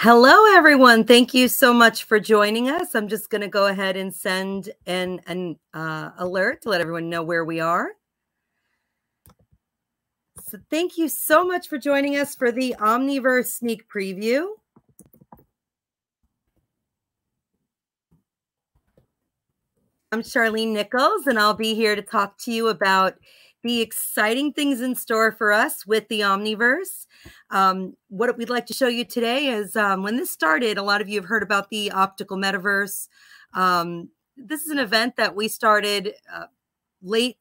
Hello, everyone. Thank you so much for joining us. I'm just going to go ahead and send an alert to let everyone know where we are. So thank you so much for joining us for the Omniverse sneak preview. I'm Charlene Nichols, and I'll be here to talk to you about the exciting things in store for us with the Omniverse. What we'd like to show you today is when this started, a lot of you have heard about the optical metaverse. This is an event that we started late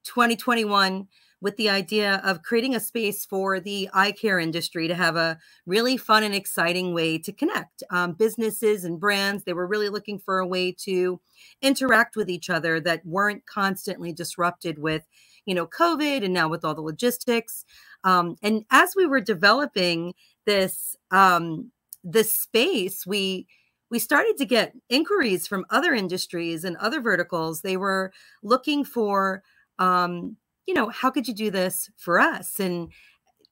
2021 with the idea of creating a space for the eye care industry to have a really fun and exciting way to connect businesses and brands. They were really looking for a way to interact with each other that weren't constantly disrupted with, COVID and now with all the logistics. And as we were developing this space, we started to get inquiries from other industries and other verticals. They were looking for, how could you do this for us? And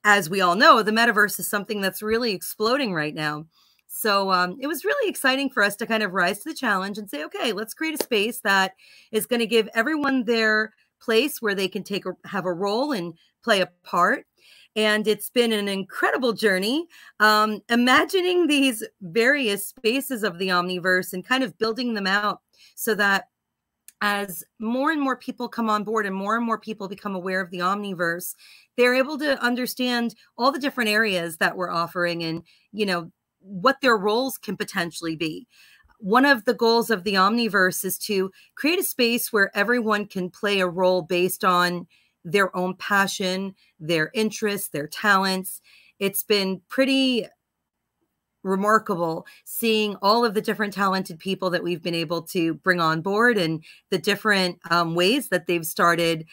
as we all know, the metaverse is something that's really exploding right now. So it was really exciting for us to kind of rise to the challenge and say, okay, let's create a space that is going to give everyone their place where they can have a role and play a part. And it's been an incredible journey, imagining these various spaces of the Omniverse and kind of building them out so that as more and more people come on board and more people become aware of the Omniverse, they're able to understand all the different areas that we're offering and, what their roles can potentially be. One of the goals of the Omniverse is to create a space where everyone can play a role based on their own passion, their interests, their talents. It's been pretty remarkable seeing all of the different talented people that we've been able to bring on board and the different ways that they've started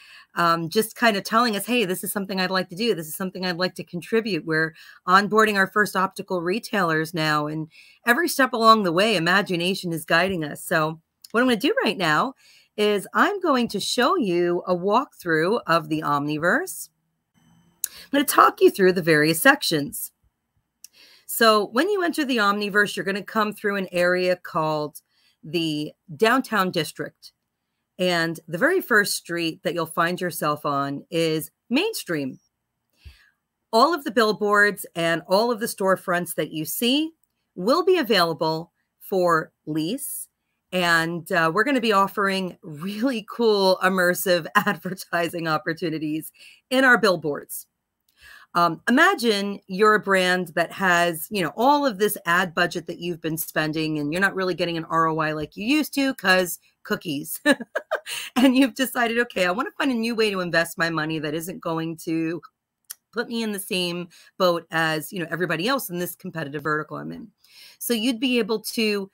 just kind of telling us, hey, this is something I'd like to do. This is something I'd like to contribute. We're onboarding our first optical retailers now. And every step along the way, imagination is guiding us. So what I'm going to do right now is I'm going to show you a walkthrough of the Omniverse. I'm going to talk you through the various sections. So when you enter the Omniverse, you're going to come through an area called the Downtown District. And the very first street that you'll find yourself on is Mainstream. All of the billboards and all of the storefronts that you see will be available for lease. And we're going to be offering really cool, immersive advertising opportunities in our billboards. Imagine you're a brand that has, all of this ad budget that you've been spending and you're not really getting an ROI like you used to because cookies. And you've decided, okay, I want to find a new way to invest my money that isn't going to put me in the same boat as, everybody else in this competitive vertical I'm in. So you'd be able to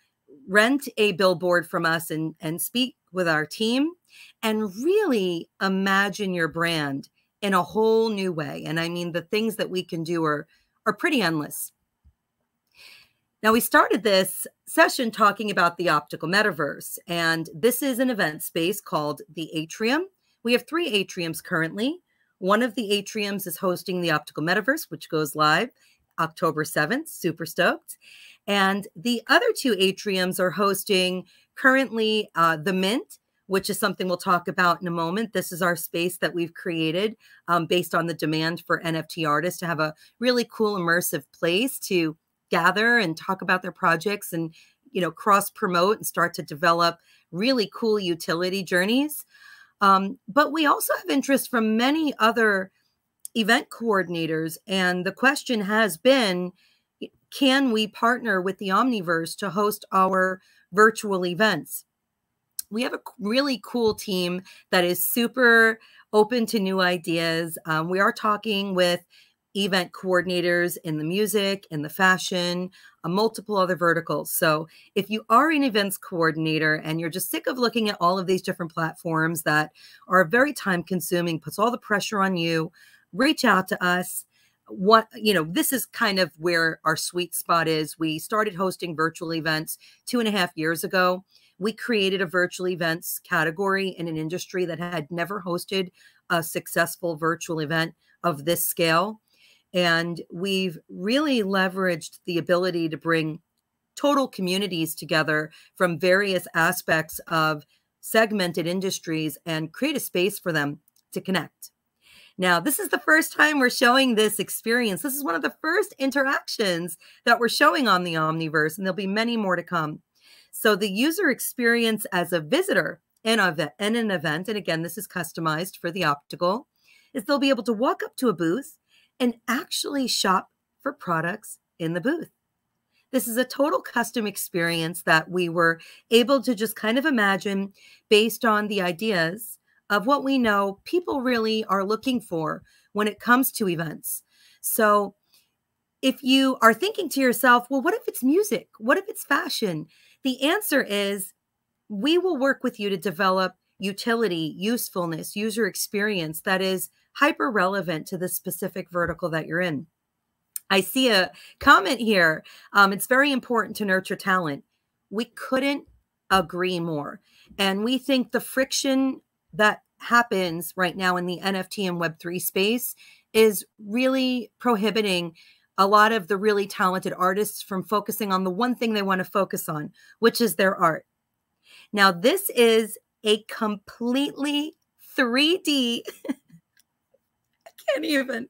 rent a billboard from us and speak with our team and really imagine your brand in a whole new way. And I mean, the things that we can do are pretty endless. Now, we started this session talking about the optical metaverse, and this is an event space called the Atrium. We have 3 atriums currently. One of the atriums is hosting the optical metaverse, which goes live October 7th. Super stoked. And the other 2 atriums are hosting currently the Mint, which is something we'll talk about in a moment. This is our space that we've created based on the demand for NFT artists to have a really cool, immersive place to gather and talk about their projects and, cross-promote and start to develop really cool utility journeys. But we also have interest from many other event coordinators. And the question has been, can we partner with the Omniverse to host our virtual events? We have a really cool team that is super open to new ideas. We are talking with event coordinators in the music, in the fashion, multiple other verticals. So if you are an events coordinator and you're just sick of looking at all of these different platforms that are very time consuming, puts all the pressure on you, reach out to us. This is kind of where our sweet spot is. We started hosting virtual events 2.5 years ago. We created a virtual events category in an industry that had never hosted a successful virtual event of this scale. And we've really leveraged the ability to bring total communities together from various aspects of segmented industries and create a space for them to connect. Now, this is the first time we're showing this experience. This is one of the first interactions that we're showing on the Omniverse, and there'll be many more to come. So the user experience as a visitor in an event, and again, this is customized for the optical, is they'll be able to walk up to a booth and actually shop for products in the booth. This is a total custom experience that we were able to just kind of imagine based on the ideas of what we know people really are looking for when it comes to events. So if you are thinking to yourself, well, what if it's music? What if it's fashion? The answer is we will work with you to develop utility, usefulness, user experience that is hyper relevant to the specific vertical that you're in. I see a comment here. It's very important to nurture talent. We couldn't agree more. And we think the friction that happens right now in the NFT and Web3 space is really prohibiting a lot of the really talented artists from focusing on the one thing they want to focus on, which is their art. Now, this is a completely 3D can't even.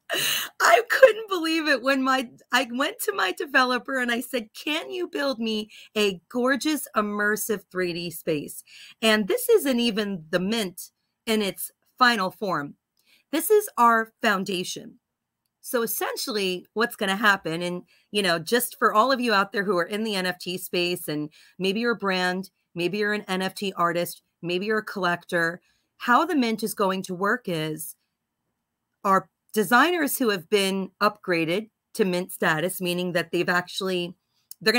I couldn't believe it when I went to my developer and I said, can you build me a gorgeous immersive 3D space? And this isn't even the mint in its final form. This is our foundation. So essentially what's going to happen, and just for all of you out there who are in the NFT space, and maybe you're a brand, maybe you're an NFT artist, maybe you're a collector, how the mint is going to work is our designers who have been upgraded to mint status, meaning that they're going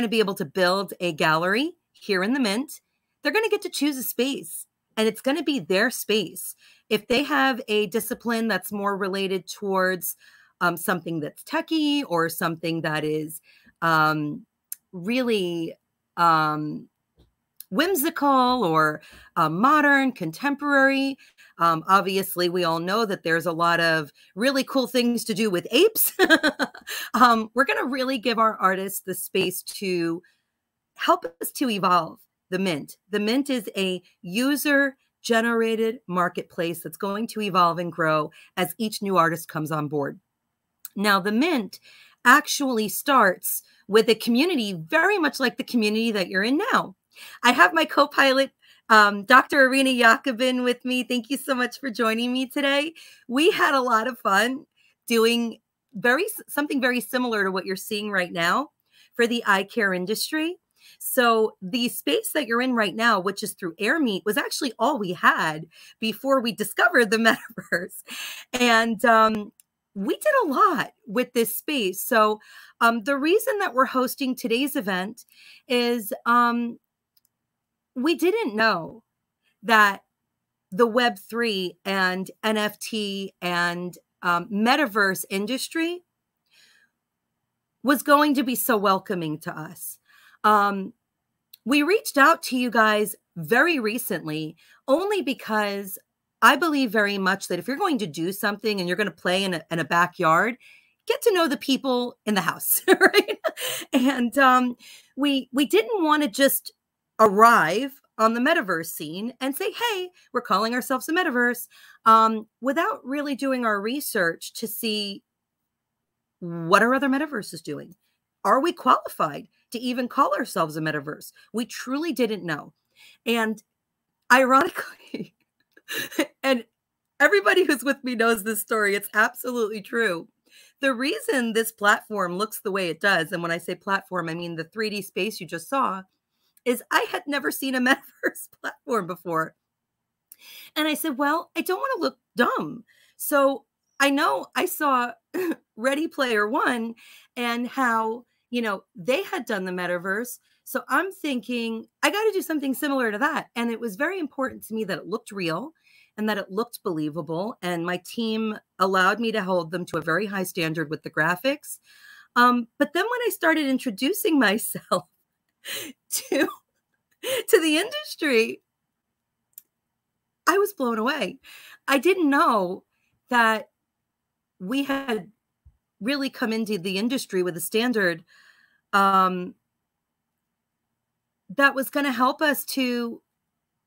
to be able to build a gallery here in the mint. They're going to get to choose a space, and it's going to be their space. If they have a discipline that's more related towards something that's techie or something that is really whimsical or modern, contemporary. Obviously, we all know that there's a lot of really cool things to do with apes. We're going to really give our artists the space to help us to evolve the mint. The mint is a user-generated marketplace that's going to evolve and grow as each new artist comes on board. Now, the mint actually starts with a community very much like the community that you're in now. I have my co-pilot, Dr. Irina Yakubin, with me. Thank you so much for joining me today. We had a lot of fun doing something very similar to what you're seeing right now for the eye care industry. So the space that you're in right now, which is through AirMeet, was actually all we had before we discovered the metaverse. And we did a lot with this space. So the reason that we're hosting today's event is we didn't know that the Web3 and NFT and metaverse industry was going to be so welcoming to us. We reached out to you guys very recently only because I believe very much that if you're going to do something and you're going to play in a backyard, get to know the people in the house, right? And we didn't want to just arrive on the metaverse scene and say, hey, we're calling ourselves the metaverse, without really doing our research to see what are other metaverses doing. Are we qualified to even call ourselves a metaverse? We truly didn't know. And ironically, and everybody who's with me knows this story, it's absolutely true. The reason this platform looks the way it does, and when I say platform, I mean the 3D space you just saw, is I had never seen a metaverse platform before. And I said, well, I don't want to look dumb. So I know I saw Ready Player One and how, they had done the metaverse. So I'm thinking, I got to do something similar to that. And it was very important to me that it looked real and that it looked believable. And my team allowed me to hold them to a very high standard with the graphics. But then when I started introducing myself to the industry, I was blown away. I didn't know that we had really come into the industry with a standard that was going to help us to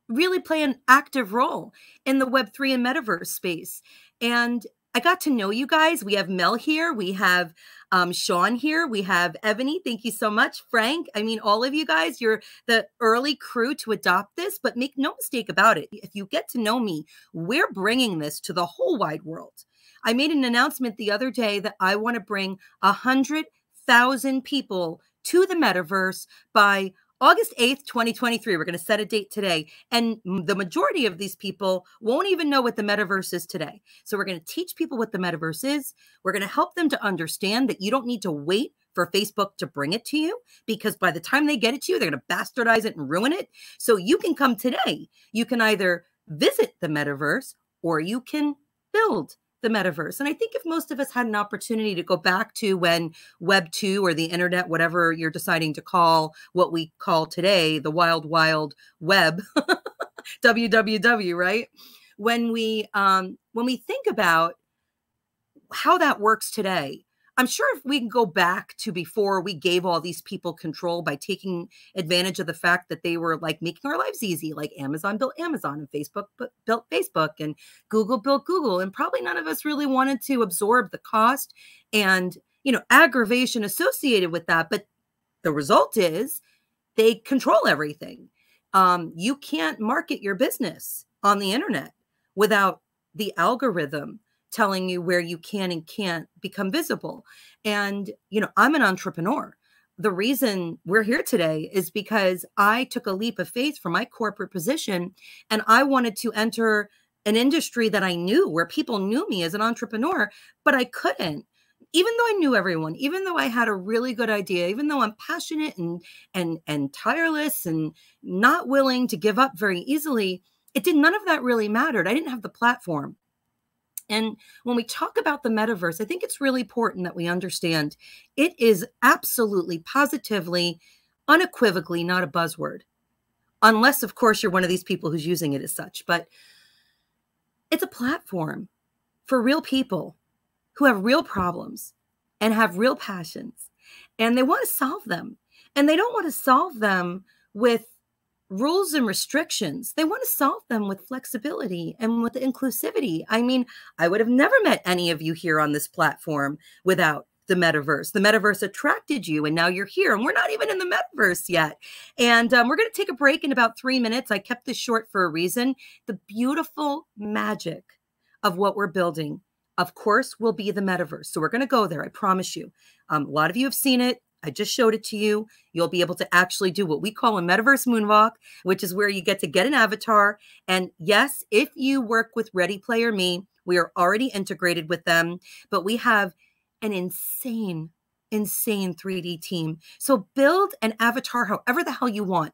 really play an active role in the Web3 and metaverse space. And I got to know you guys. We have Mel here. We have Sean here. We have Ebony. Thank you so much. Frank. I mean, all of you guys, you're the early crew to adopt this, but make no mistake about it. If you get to know me, we're bringing this to the whole wide world. I made an announcement the other day that I want to bring 100,000 people to the metaverse by August 8th, 2023. We're going to set a date today. And the majority of these people won't even know what the metaverse is today. So we're going to teach people what the metaverse is. We're going to help them to understand that you don't need to wait for Facebook to bring it to you, because by the time they get it to you, they're going to bastardize it and ruin it. So you can come today. You can either visit the metaverse or you can build the metaverse. And I think if most of us had an opportunity to go back to when Web 2 or the internet, whatever you're deciding to call what we call today, the wild, wild web, WWW, right? When we think about how that works today, I'm sure if we can go back to before we gave all these people control by taking advantage of the fact that they were like making our lives easy, like Amazon built Amazon and Facebook built Facebook and Google built Google. And probably none of us really wanted to absorb the cost and, aggravation associated with that. But the result is they control everything. You can't market your business on the internet without the algorithm telling you where you can and can't become visible. And, I'm an entrepreneur. The reason we're here today is because I took a leap of faith from my corporate position and I wanted to enter an industry that I knew, where people knew me as an entrepreneur, but I couldn't. Even though I knew everyone, even though I had a really good idea, even though I'm passionate and tireless and not willing to give up very easily, none of that really mattered. I didn't have the platform. And when we talk about the metaverse, I think it's really important that we understand it is absolutely, positively, unequivocally not a buzzword. Unless, of course, you're one of these people who's using it as such. But it's a platform for real people who have real problems and have real passions. And they want to solve them. And they don't want to solve them with rules and restrictions. They want to solve them with flexibility and with inclusivity. I mean, I would have never met any of you here on this platform without the metaverse. The metaverse attracted you, and now you're here, and we're not even in the metaverse yet. And we're going to take a break in about 3 minutes. I kept this short for a reason. The beautiful magic of what we're building, of course, will be the metaverse. So we're going to go there. I promise you. A lot of you have seen it. I just showed it to you. You'll be able to actually do what we call a metaverse moonwalk, which is where you get to get an avatar. And yes, if you work with Ready Player Me, we are already integrated with them, but we have an insane 3D team. So build an avatar however the hell you want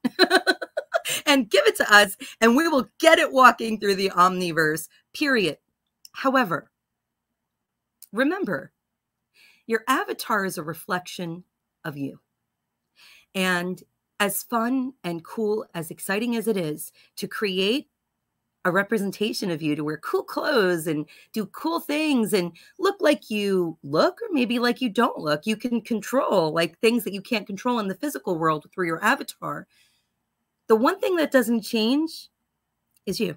and give it to us, and we will get it walking through the Omniverse, period. However, remember, your avatar is a reflection of you. And as fun and cool, as exciting as it is to create a representation of you, to wear cool clothes and do cool things and look like you look, or maybe like you don't look, you can control like things that you can't control in the physical world through your avatar. The one thing that doesn't change is you.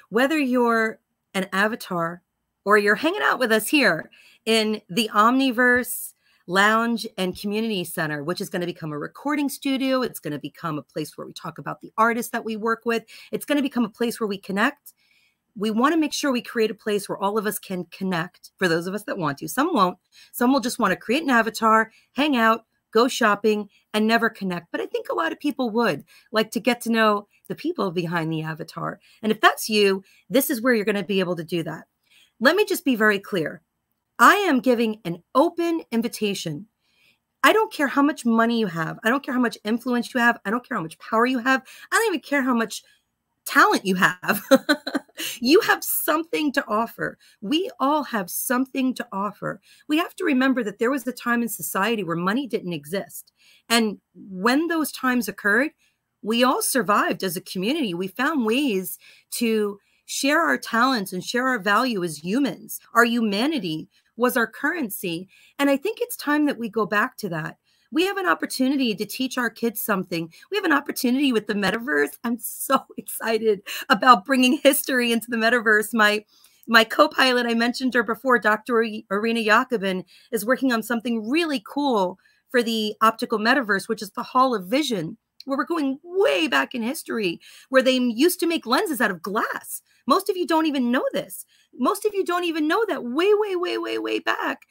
Whether you're an avatar or you're hanging out with us here in the Omniverse Lounge and Community Center, which is going to become a recording studio. It's going to become a place where we talk about the artists that we work with. It's going to become a place where we connect. We want to make sure we create a place where all of us can connect, for those of us that want to. Some won't. Some will just want to create an avatar, hang out, go shopping, and never connect. But I think a lot of people would like to get to know the people behind the avatar. And if that's you, this is where you're going to be able to do that. Let me just be very clear. I am giving an open invitation. I don't care how much money you have. I don't care how much influence you have. I don't care how much power you have. I don't even care how much talent you have. You have something to offer. We all have something to offer. We have to remember that there was a time in society where money didn't exist. And when those times occurred, we all survived as a community. We found ways to share our talents and share our value as humans, our humanity. was our currency. And I think it's time that we go back to that. We have an opportunity to teach our kids something. We have an opportunity with the metaverse. I'm so excited about bringing history into the metaverse. My co-pilot, I mentioned her before, Dr. Irina Yakubin, is working on something really cool for the optical metaverse, which is the Hall of Vision, where we're going way back in history, where they used to make lenses out of glass. Most of you don't even know this. Most of you don't even know that way back,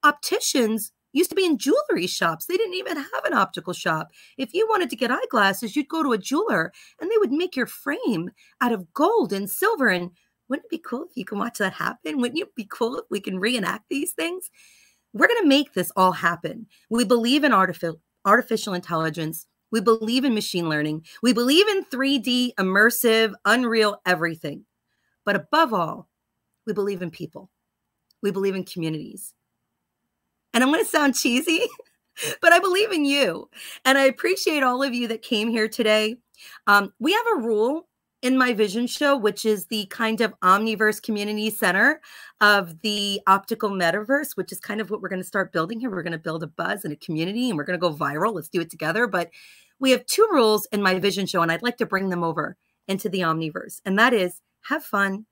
opticians used to be in jewelry shops. They didn't even have an optical shop. If you wanted to get eyeglasses, you'd go to a jeweler and they would make your frame out of gold and silver. And wouldn't it be cool if you can watch that happen? Wouldn't it be cool if we can reenact these things? We're going to make this all happen. We believe in artificial intelligence. We believe in machine learning. We believe in 3D, immersive, unreal, everything. But above all, we believe in people. We believe in communities. And I'm going to sound cheesy, but I believe in you. And I appreciate all of you that came here today. We have a rule in my vision show, which is the kind of Omniverse community center of the optical metaverse, which is kind of what we're going to start building here. We're going to build a buzz and a community, and we're going to go viral. Let's do it together. But we have 2 rules in my vision show, and I'd like to bring them over into the Omniverse. And that is have fun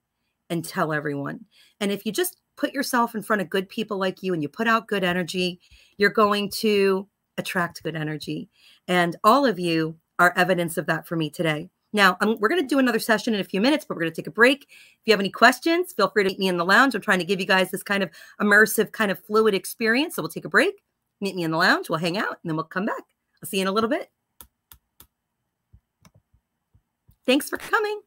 and tell everyone. And if you just put yourself in front of good people like you and you put out good energy, you're going to attract good energy. And all of you are evidence of that for me today. Now, we're going to do another session in a few minutes, but we're going to take a break. If you have any questions, feel free to meet me in the lounge. I'm trying to give you guys this kind of immersive, kind of fluid experience. So we'll take a break, meet me in the lounge, we'll hang out, and then we'll come back. I'll see you in a little bit. Thanks for coming.